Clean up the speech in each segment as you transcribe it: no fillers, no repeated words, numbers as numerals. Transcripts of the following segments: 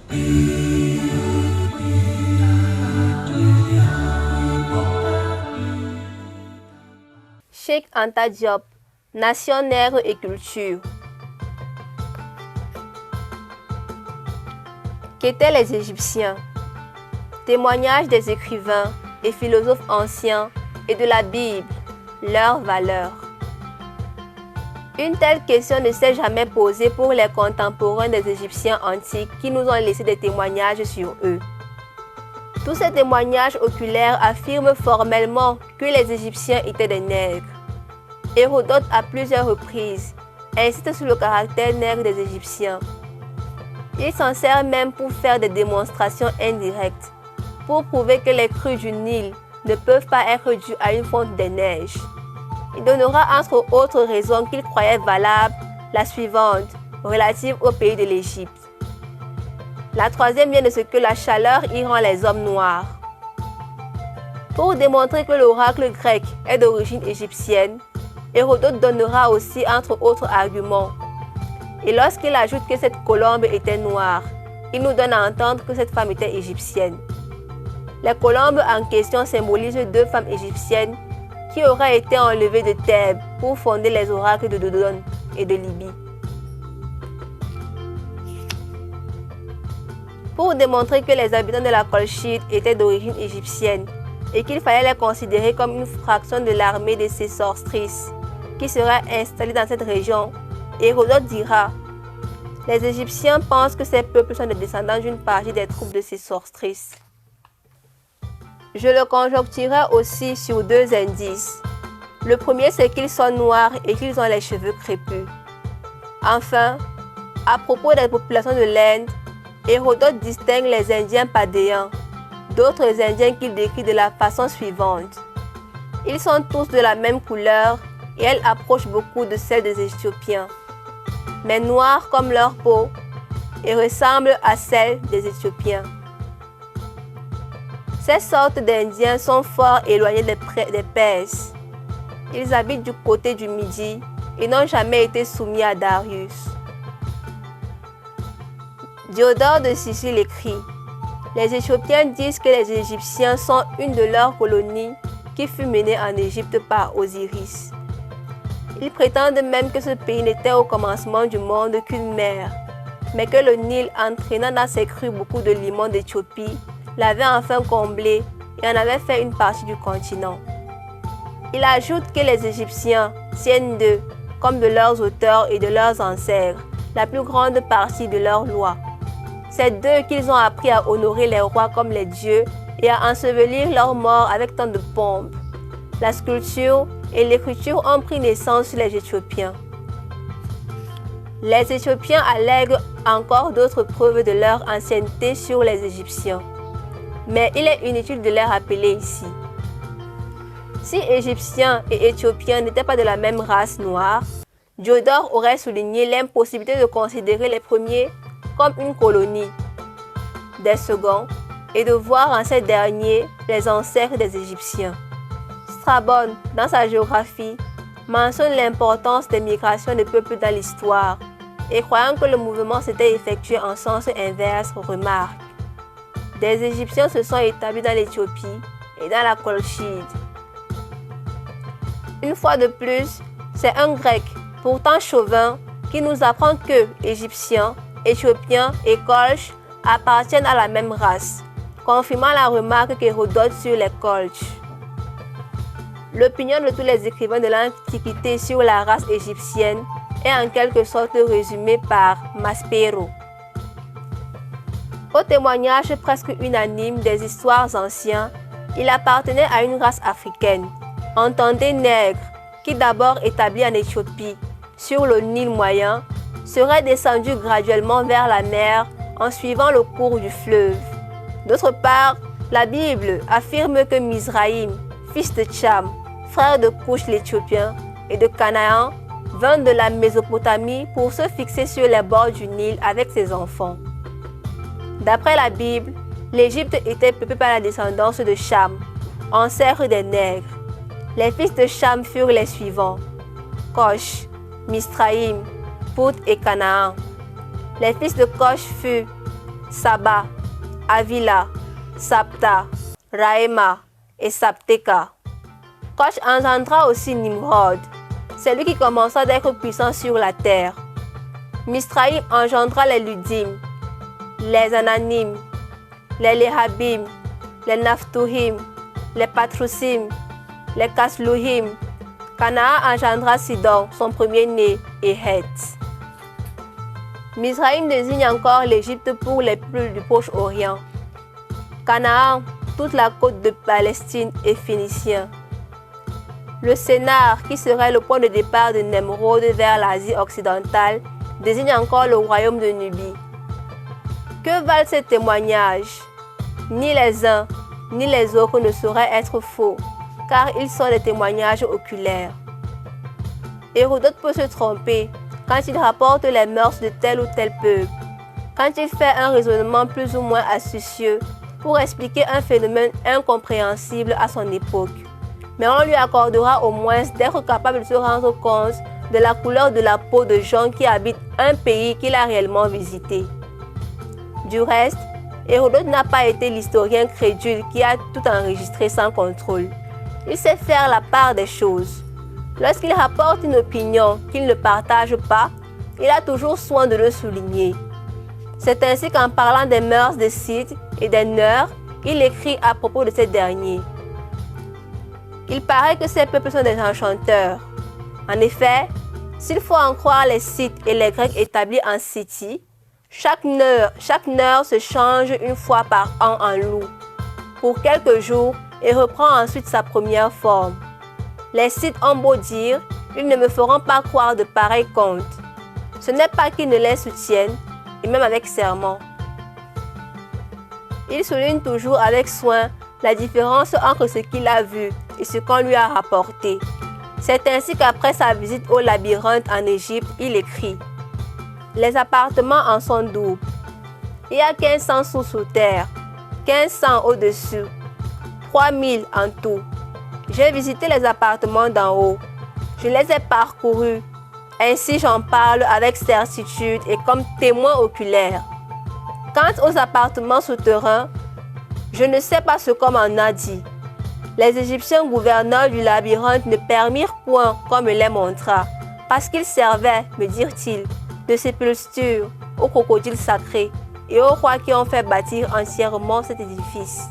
Cheikh Anta Diop, Nation nègre et culture. Qu'étaient les Égyptiens? Témoignages des écrivains et philosophes anciens et de la Bible, leurs valeurs. Une telle question ne s'est jamais posée pour les contemporains des Égyptiens antiques qui nous ont laissé des témoignages sur eux. Tous ces témoignages oculaires affirment formellement que les Égyptiens étaient des nègres. Hérodote, à plusieurs reprises, insiste sur le caractère nègre des Égyptiens. Il s'en sert même pour faire des démonstrations indirectes, pour prouver que les crues du Nil ne peuvent pas être dues à une fonte des neiges. Il donnera entre autres raisons qu'il croyait valable la suivante, relative au pays de l'Égypte. La troisième vient de ce que la chaleur y rend les hommes noirs. Pour démontrer que l'oracle grec est d'origine égyptienne, Hérodote donnera aussi entre autres arguments. Et lorsqu'il ajoute que cette colombe était noire, il nous donne à entendre que cette femme était égyptienne. Les colombes en question symbolisent deux femmes égyptiennes qui auraient été enlevées de Thèbes pour fonder les oracles de Dodone et de Libye. Pour démontrer que les habitants de la Colchide étaient d'origine égyptienne et qu'il fallait les considérer comme une fraction de l'armée de ces sortrices qui serait installée dans cette région, Hérodote dira: les Égyptiens pensent que ces peuples sont des descendants d'une partie des troupes de ces sortrices. Je le conjoncturerai aussi sur deux indices. Le premier, c'est qu'ils sont noirs et qu'ils ont les cheveux crépus. Enfin, à propos des populations de l'Inde, Hérodote distingue les Indiens padéens d'autres Indiens qu'il décrit de la façon suivante. Ils sont tous de la même couleur et elle approche beaucoup de celle des Éthiopiens, mais noirs comme leur peau et ressemblent à celle des Éthiopiens. Ces sortes d'Indiens sont fort éloignés des Perses. Ils habitent du côté du Midi et n'ont jamais été soumis à Darius. Diodore de Sicile écrit: les Éthiopiens disent que les Égyptiens sont une de leurs colonies qui fut menée en Égypte par Osiris. Ils prétendent même que ce pays n'était au commencement du monde qu'une mer, mais que le Nil, entraînant dans ses crues beaucoup de limons d'Éthiopie, l'avait enfin comblé et en avait fait une partie du continent. Il ajoute que les Égyptiens tiennent d'eux, comme de leurs auteurs et de leurs ancêtres, la plus grande partie de leurs lois. C'est d'eux qu'ils ont appris à honorer les rois comme les dieux et à ensevelir leurs morts avec tant de pompe. La sculpture et l'écriture ont pris naissance sur les Éthiopiens. Les Éthiopiens allèguent encore d'autres preuves de leur ancienneté sur les Égyptiens, mais il est inutile de les rappeler ici. Si Égyptiens et Éthiopiens n'étaient pas de la même race noire, Diodore aurait souligné l'impossibilité de considérer les premiers comme une colonie des seconds et de voir en ces derniers les ancêtres des Égyptiens. Strabon, dans sa géographie, mentionne l'importance des migrations des peuples dans l'histoire et croyant que le mouvement s'était effectué en sens inverse, remarque: des Égyptiens se sont établis dans l'Éthiopie et dans la Colchide. Une fois de plus, c'est un grec, pourtant chauvin, qui nous apprend que Égyptiens, Éthiopiens et Colches appartiennent à la même race, confirmant la remarque qu'Hérodote sur les Colches. L'opinion de tous les écrivains de l'Antiquité sur la race égyptienne est en quelque sorte résumée par Maspero. Au témoignage presque unanime des histoires anciens, il appartenait à une race africaine, entendez nègre, qui d'abord établie en Éthiopie, sur le Nil moyen, serait descendu graduellement vers la mer en suivant le cours du fleuve. D'autre part, la Bible affirme que Mizraïm, fils de Tcham, frère de Couche l'Éthiopien et de Canaan, vint de la Mésopotamie pour se fixer sur les bords du Nil avec ses enfants. D'après la Bible, l'Égypte était peuplée par la descendance de Cham, ancêtre des nègres. Les fils de Cham furent les suivants: Cosh, Mizraïm, Pout et Canaan. Les fils de Cosh furent Saba, Avila, Sapta, Raema et Sapteka. Koch engendra aussi Nimrod. C'est lui qui commença d'être puissant sur la terre. Misraïm engendra les Ludim, les Ananim, les Lehabim, les Naphtuhim, les Patrusim, les Kasluhim. Canaan engendra Sidon, son premier-né, et Heth. Misraïm désigne encore l'Égypte pour les peuples du Proche-Orient. Canaan, toute la côte de Palestine et Phénicien. Le Sénar, qui serait le point de départ de Nemrod vers l'Asie occidentale, désigne encore le royaume de Nubie. Que valent ces témoignages? Ni les uns, ni les autres ne sauraient être faux, car ils sont des témoignages oculaires. Hérodote peut se tromper quand il rapporte les mœurs de tel ou tel peuple, quand il fait un raisonnement plus ou moins astucieux pour expliquer un phénomène incompréhensible à son époque. Mais on lui accordera au moins d'être capable de se rendre compte de la couleur de la peau de gens qui habitent un pays qu'il a réellement visité. Du reste, Hérodote n'a pas été l'historien crédule qui a tout enregistré sans contrôle. Il sait faire la part des choses. Lorsqu'il rapporte une opinion qu'il ne partage pas, il a toujours soin de le souligner. C'est ainsi qu'en parlant des mœurs des Scythes et des Neurs, il écrit à propos de ces derniers. Il paraît que ces peuples sont des enchanteurs. En effet, s'il faut en croire les Scythes et les Grecs établis en Scythie, chaque Neur se change une fois par an en loup, pour quelques jours, et reprend ensuite sa première forme. Les Scythes ont beau dire, ils ne me feront pas croire de pareils contes. Ce n'est pas qu'ils ne les soutiennent, et même avec serment. Il souligne toujours avec soin la différence entre ce qu'il a vu et ce qu'on lui a rapporté. C'est ainsi qu'après sa visite au labyrinthe en Égypte, il écrit « Les appartements en sont doubles. Il y a 1500 sous terre, 1500 au-dessus, 3000 en tout. J'ai visité les appartements d'en haut. Je les ai parcourus. Ainsi j'en parle avec certitude et comme témoin oculaire. Quant aux appartements souterrains, je ne sais pas ce qu'on m'en a dit. Les Égyptiens gouverneurs du labyrinthe ne permirent point qu'on me les montra, parce qu'ils servaient, me dirent-ils, de sépulture aux crocodiles sacrés et aux rois qui ont fait bâtir entièrement cet édifice.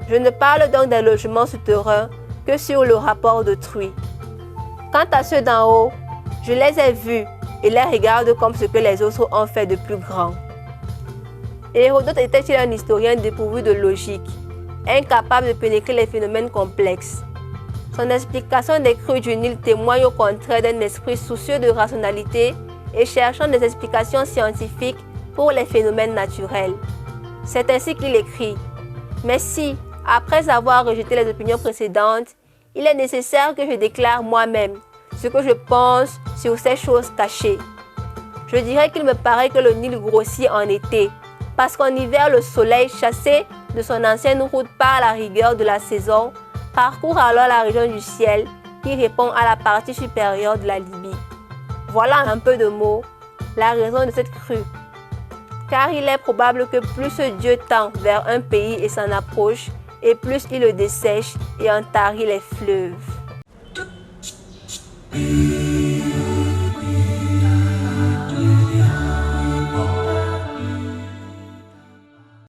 Je ne parle donc des logements souterrains que sur le rapport d'autrui. Quant à ceux d'en haut, je les ai vus et les regarde comme ce que les autres ont fait de plus grand. Hérodote était-il un historien dépourvu de logique, incapable de pénétrer les phénomènes complexes? Son explication des crues du Nil témoigne au contraire d'un esprit soucieux de rationalité et cherchant des explications scientifiques pour les phénomènes naturels. C'est ainsi qu'il écrit « Mais si, après avoir rejeté les opinions précédentes, il est nécessaire que je déclare moi-même ce que je pense sur ces choses cachées. Je dirais qu'il me paraît que le Nil grossit en été, parce qu'en hiver, le soleil, chassé de son ancienne route par la rigueur de la saison, parcourt alors la région du ciel qui répond à la partie supérieure de la Libye. Voilà en un peu de mots la raison de cette crue. Car il est probable que plus Dieu tend vers un pays et s'en approche, et plus il le dessèche et en tarit les fleuves.